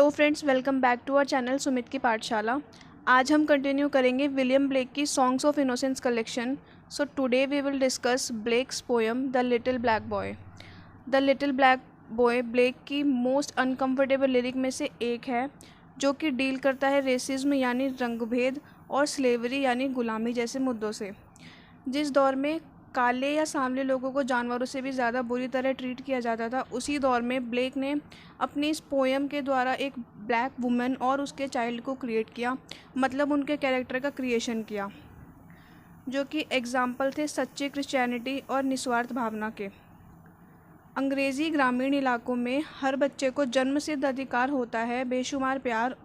Hello friends, welcome back to our channel Sumit की पाठशाला। आज हम कंटिन्यू करेंगे विलियम ब्लेक की songs of innocence collection. So today we will discuss Blake's poem the little black boy. The little black boy Blake की most uncomfortable lyric में से एक है, जो कि डील करता है रेसिज्म यानी रंगभेद और स्लेवरी यानी गुलामी जैसे मुद्दों से। जिस दौर में काले या सांवले लोगों को जानवरों से भी ज़्यादा बुरी तरह ट्रीट किया जाता था, उसी दौर में ब्लेक ने अपनी इस पोएम के द्वारा एक ब्लैक वुमेन और उसके चाइल्ड को क्रिएट किया, मतलब उनके कैरेक्टर का क्रिएशन किया, जो कि एग्जाम्पल थे सच्चे क्रिश्चियनिटी और निस्वार्थ भावना के। अंग्रेज़ी ग्रामीण इलाकों में हर बच्चे को जन्मसिद्ध अधिकार होता है बेशुमार प्यार,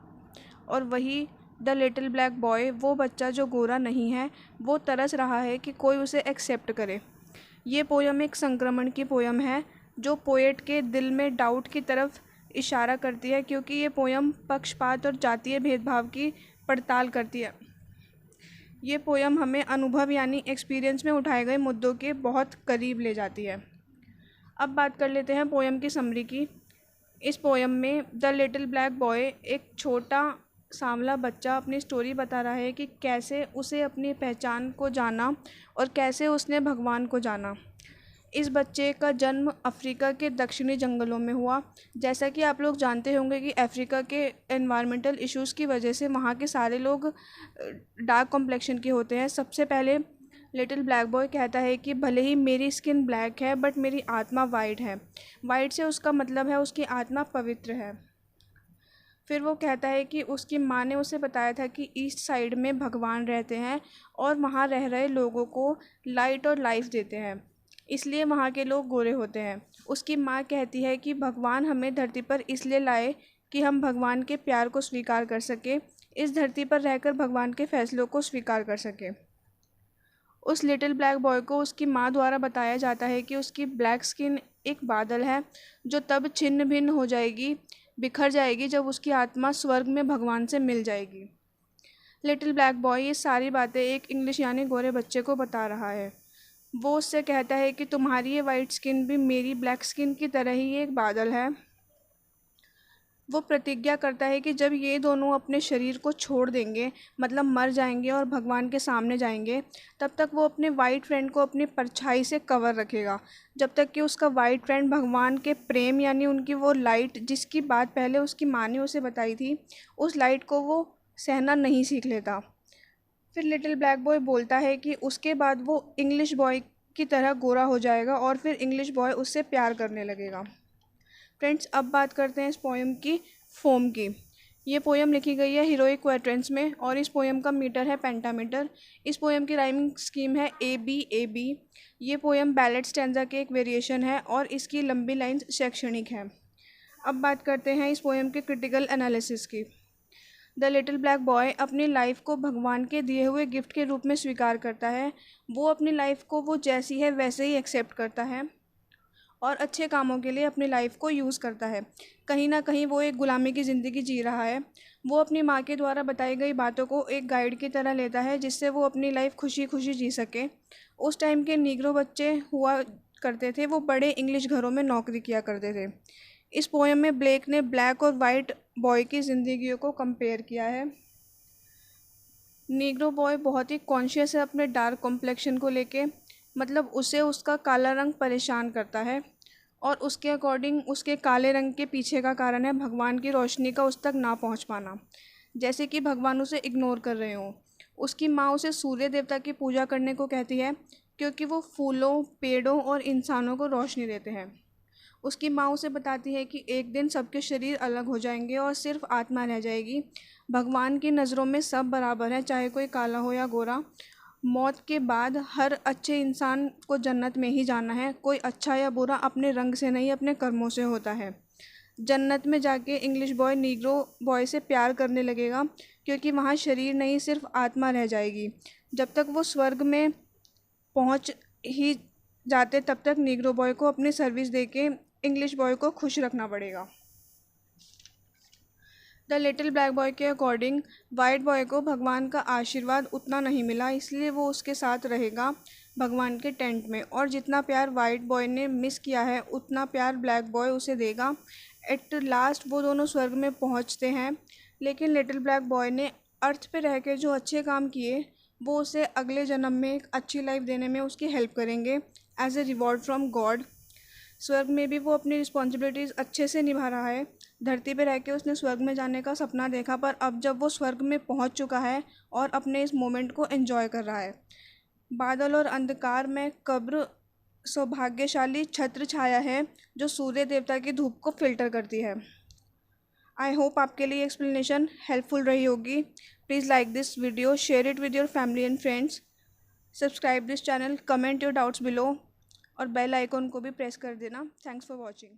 और वही द लिटिल ब्लैक बॉय, वो बच्चा जो गोरा नहीं है, वो तरस रहा है कि कोई उसे एक्सेप्ट करे। ये पोयम एक संक्रमण की पोयम है जो पोएट के दिल में डाउट की तरफ इशारा करती है, क्योंकि ये पोयम पक्षपात और जातीय भेदभाव की पड़ताल करती है। ये पोयम हमें अनुभव यानी एक्सपीरियंस में उठाए गए मुद्दों के बहुत करीब ले जाती है। अब बात कर लेते हैं पोयम की समरी की। इस पोयम में द लिटिल ब्लैक बॉय, एक छोटा सांवला बच्चा, अपनी स्टोरी बता रहा है कि कैसे उसे अपनी पहचान को जाना और कैसे उसने भगवान को जाना। इस बच्चे का जन्म अफ्रीका के दक्षिणी जंगलों में हुआ। जैसा कि आप लोग जानते होंगे कि अफ्रीका के एनवायरमेंटल इश्यूज़ की वजह से वहाँ के सारे लोग डार्क कॉम्प्लेक्शन के होते हैं। सबसे पहले लिटिल ब्लैक बॉय कहता है कि भले ही मेरी स्किन ब्लैक है बट मेरी आत्मा वाइट है। वाइट से उसका मतलब है उसकी आत्मा पवित्र है। फिर वो कहता है कि उसकी माँ ने उसे बताया था कि ईस्ट साइड में भगवान रहते हैं और वहाँ रह रहे लोगों को लाइट और लाइफ देते हैं, इसलिए वहाँ के लोग गोरे होते हैं। उसकी माँ कहती है कि भगवान हमें धरती पर इसलिए लाए कि हम भगवान के प्यार को स्वीकार कर सके, इस धरती पर रहकर भगवान के फैसलों को स्वीकार कर सके। उस लिटिल ब्लैक बॉय को उसकी माँ द्वारा बताया जाता है कि उसकी ब्लैक स्किन एक बादल है जो तब छिन्न भिन्न हो जाएगी, बिखर जाएगी, जब उसकी आत्मा स्वर्ग में भगवान से मिल जाएगी। लिटिल ब्लैक बॉय ये सारी बातें एक इंग्लिश यानी गोरे बच्चे को बता रहा है। वो उससे कहता है कि तुम्हारी ये वाइट स्किन भी मेरी ब्लैक स्किन की तरह ही एक बादल है। वो प्रतिज्ञा करता है कि जब ये दोनों अपने शरीर को छोड़ देंगे, मतलब मर जाएंगे और भगवान के सामने जाएंगे, तब तक वो अपने वाइट फ्रेंड को अपनी परछाई से कवर रखेगा, जब तक कि उसका वाइट फ्रेंड भगवान के प्रेम यानी उनकी वो लाइट, जिसकी बात पहले उसकी माँ ने उसे बताई थी, उस लाइट को वो सहना नहीं सीख लेता। फिर लिटिल ब्लैक बॉय बोलता है कि उसके बाद वो इंग्लिश बॉय की तरह गोरा हो जाएगा और फिर इंग्लिश बॉय उससे प्यार करने लगेगा। फ्रेंड्स, अब बात करते हैं इस पोएम की फॉर्म की। ये पोएम लिखी गई है हीरोइक क्वाड्रेंट्स में और इस पोएम का मीटर है पेंटामीटर। इस पोएम की राइमिंग स्कीम है ए बी ए बी। ये पोएम बैलेट स्टैंजा के एक वेरिएशन है और इसकी लंबी लाइंस शैक्षणिक है। अब बात करते हैं इस पोएम के क्रिटिकल एनालिसिस की। द लिटिल ब्लैक बॉय अपनी लाइफ को भगवान के दिए हुए गिफ्ट के रूप में स्वीकार करता है। वो अपनी लाइफ को वो जैसी है वैसे ही एक्सेप्ट करता है और अच्छे कामों के लिए अपनी लाइफ को यूज़ करता है। कहीं ना कहीं वो एक गुलामी की ज़िंदगी जी रहा है। वो अपनी माँ के द्वारा बताई गई बातों को एक गाइड की तरह लेता है, जिससे वो अपनी लाइफ खुशी खुशी जी सके। उस टाइम के नीग्रो बच्चे हुआ करते थे, वो बड़े इंग्लिश घरों में नौकरी किया करते थे। इस पोएम में ब्लेक ने ब्लैक और वाइट बॉय की ज़िंदगियों को कंपेयर किया है। नीग्रो बॉय बहुत ही कॉन्शियस है अपने डार्क कॉम्प्लेक्शन को लेके, मतलब उसे उसका काला रंग परेशान करता है और उसके अकॉर्डिंग उसके काले रंग के पीछे का कारण है भगवान की रोशनी का उस तक ना पहुंच पाना, जैसे कि भगवान उसे इग्नोर कर रहे हों। उसकी माँ उसे सूर्य देवता की पूजा करने को कहती है, क्योंकि वो फूलों, पेड़ों और इंसानों को रोशनी देते हैं। उसकी माँ उसे बताती है कि एक दिन सबके शरीर अलग हो जाएंगे और सिर्फ आत्मा रह जाएगी। भगवान की नज़रों में सब बराबर हैं, चाहे कोई काला हो या गोरा। मौत के बाद हर अच्छे इंसान को जन्नत में ही जाना है। कोई अच्छा या बुरा अपने रंग से नहीं, अपने कर्मों से होता है। जन्नत में जाके इंग्लिश बॉय नीग्रो बॉय से प्यार करने लगेगा, क्योंकि वहाँ शरीर नहीं सिर्फ आत्मा रह जाएगी। जब तक वो स्वर्ग में पहुँच ही जाते, तब तक नीग्रो बॉय को अपनी सर्विस देके इंग्लिश बॉय को खुश रखना पड़ेगा। द लिटिल ब्लैक बॉय के अकॉर्डिंग वाइट बॉय को भगवान का आशीर्वाद उतना नहीं मिला, इसलिए वो उसके साथ रहेगा भगवान के टेंट में, और जितना प्यार वाइट बॉय ने मिस किया है उतना प्यार ब्लैक बॉय उसे देगा। एट लास्ट वो दोनों स्वर्ग में पहुंचते हैं, लेकिन लिटिल ब्लैक बॉय ने अर्थ पे रह के जो अच्छे काम किए वो उसे अगले जन्म में एक अच्छी लाइफ देने में उसकी हेल्प करेंगे as a reward from God. स्वर्ग में भी वो अपनी रिस्पॉन्सिबिलिटीज़ अच्छे से निभा रहा है। धरती पे रह के उसने स्वर्ग में जाने का सपना देखा, पर अब जब वो स्वर्ग में पहुंच चुका है और अपने इस मोमेंट को एंजॉय कर रहा है। बादल और अंधकार में कब्र सौभाग्यशाली छत्र छाया है जो सूर्य देवता की धूप को फिल्टर करती है। आई होप आपके लिए एक्सप्लेनेशन हेल्पफुल रही होगी। Please like this video, share it with your family and friends, subscribe this channel, comment your doubts below और बेल आइकॉन को भी प्रेस कर देना। Thanks for watching.